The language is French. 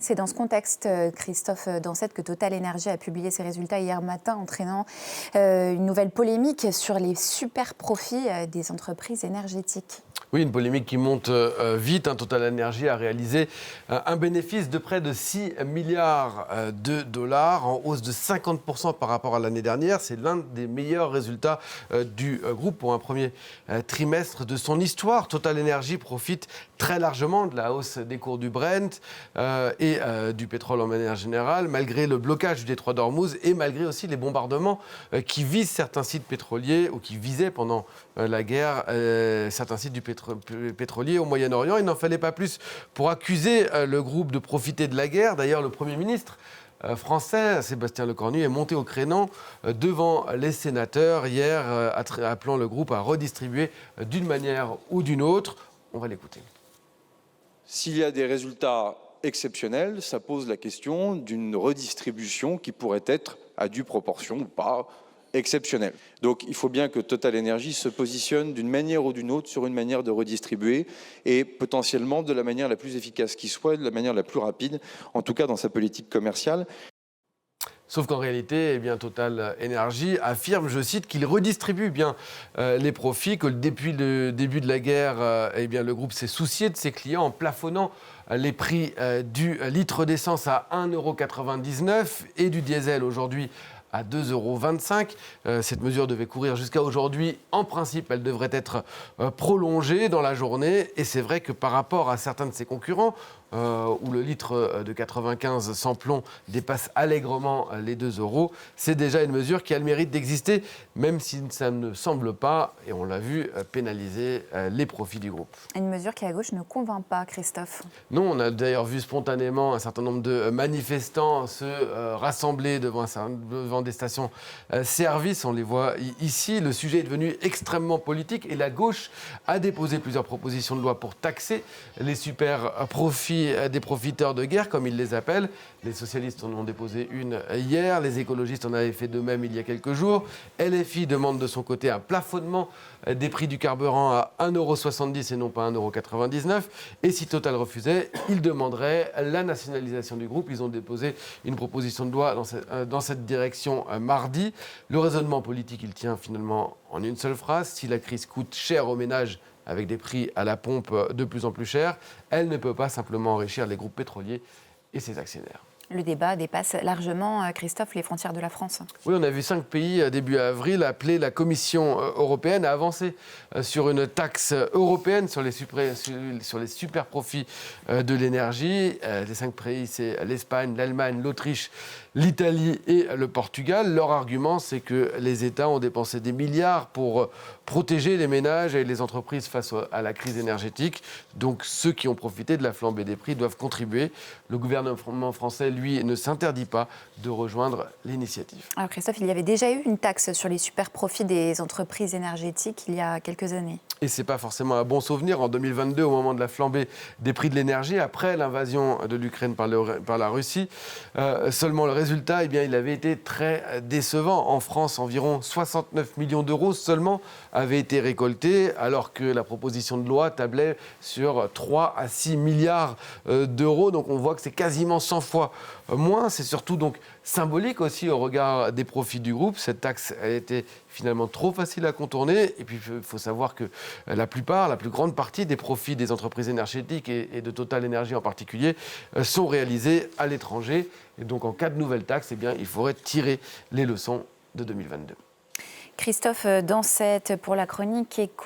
C'est dans ce contexte, Christophe Dansette, que Total Energy a publié ses résultats hier matin, entraînant une nouvelle polémique sur les super profits des entreprises énergétiques. Oui, une polémique qui monte vite. Total Energy a réalisé un bénéfice de près de 6 milliards de dollars, en hausse de 50% par rapport à l'année dernière. C'est l'un des meilleurs résultats du groupe pour un premier trimestre de son histoire. Total Energy profite très largement de la hausse des cours du Brent et du pétrole en manière générale, malgré le blocage du détroit d'Ormuz et malgré aussi les bombardements qui visent certains sites pétroliers ou qui visaient pendant la guerre certains sites du pétrolier au Moyen-Orient. Il n'en fallait pas plus pour accuser le groupe de profiter de la guerre. D'ailleurs, le Premier ministre français, Sébastien Lecornu, est monté au créneau devant les sénateurs hier, appelant le groupe à redistribuer d'une manière ou d'une autre. On va l'écouter. S'il y a des résultats exceptionnels, ça pose la question d'une redistribution qui pourrait être à due proportion ou pas exceptionnelle. Donc il faut bien que Total Energy se positionne d'une manière ou d'une autre sur une manière de redistribuer et potentiellement de la manière la plus efficace qui soit, de la manière la plus rapide, en tout cas dans sa politique commerciale. Sauf qu'en réalité, Total Energy affirme, je cite, qu'il redistribue bien les profits, que depuis le début de la guerre, le groupe s'est soucié de ses clients en plafonnant les prix du litre d'essence à 1,99 € et du diesel aujourd'hui à 2,25 €. Cette mesure devait courir jusqu'à aujourd'hui. En principe, elle devrait être prolongée dans la journée. Et c'est vrai que par rapport à certains de ses concurrents, où le litre de 95 sans plomb dépasse allègrement les 2 €, c'est déjà une mesure qui a le mérite d'exister, même si ça ne semble pas, et on l'a vu, pénaliser les profits du groupe. Une mesure qui, à gauche, ne convainc pas, Christophe. Non, on a d'ailleurs vu spontanément un certain nombre de manifestants se rassembler devant des stations-service. On les voit ici. Le sujet est devenu extrêmement politique et la gauche a déposé plusieurs propositions de loi pour taxer les super profits des profiteurs de guerre, comme ils les appellent. Les socialistes en ont déposé une hier. Les écologistes en avaient fait de même il y a quelques jours. LFI demande de son côté un plafonnement des prix du carburant à 1,70 € et non pas 1,99 €. Et si Total refusait, il demanderait la nationalisation du groupe. Ils ont déposé une proposition de loi dans cette direction mardi. Le raisonnement politique, il tient finalement en une seule phrase. Si la crise coûte cher aux ménages avec des prix à la pompe de plus en plus chers, elle ne peut pas simplement enrichir les groupes pétroliers et ses actionnaires. Le débat dépasse largement, Christophe, les frontières de la France. Oui, on a vu 5 pays, début avril, appeler la Commission européenne à avancer sur une taxe européenne sur les super profits de l'énergie. Les 5 pays, c'est l'Espagne, l'Allemagne, l'Autriche, l'Italie et le Portugal. Leur argument, c'est que les États ont dépensé des milliards pour protéger les ménages et les entreprises face à la crise énergétique. Donc ceux qui ont profité de la flambée des prix doivent contribuer. Le gouvernement français, lui, ne s'interdit pas de rejoindre l'initiative. Alors Christophe, il y avait déjà eu une taxe sur les super profits des entreprises énergétiques il y a quelques années. Et ce n'est pas forcément un bon souvenir. En 2022, au moment de la flambée des prix de l'énergie, après l'invasion de l'Ukraine par la Russie, seulement le résultat, il avait été très décevant. En France, environ 69 millions d'euros seulement avaient été récoltés, alors que la proposition de loi tablait sur 3 à 6 milliards d'euros. Donc on voit que c'est quasiment 100 fois moins. C'est surtout donc symbolique aussi au regard des profits du groupe. Cette taxe a été finalement trop facile à contourner. Et puis il faut savoir que la plus grande partie des profits des entreprises énergétiques et de Total Energy en particulier sont réalisés à l'étranger. Et donc en cas de nouvelle taxe, il faudrait tirer les leçons de 2022. Christophe Dansette pour la chronique Éco.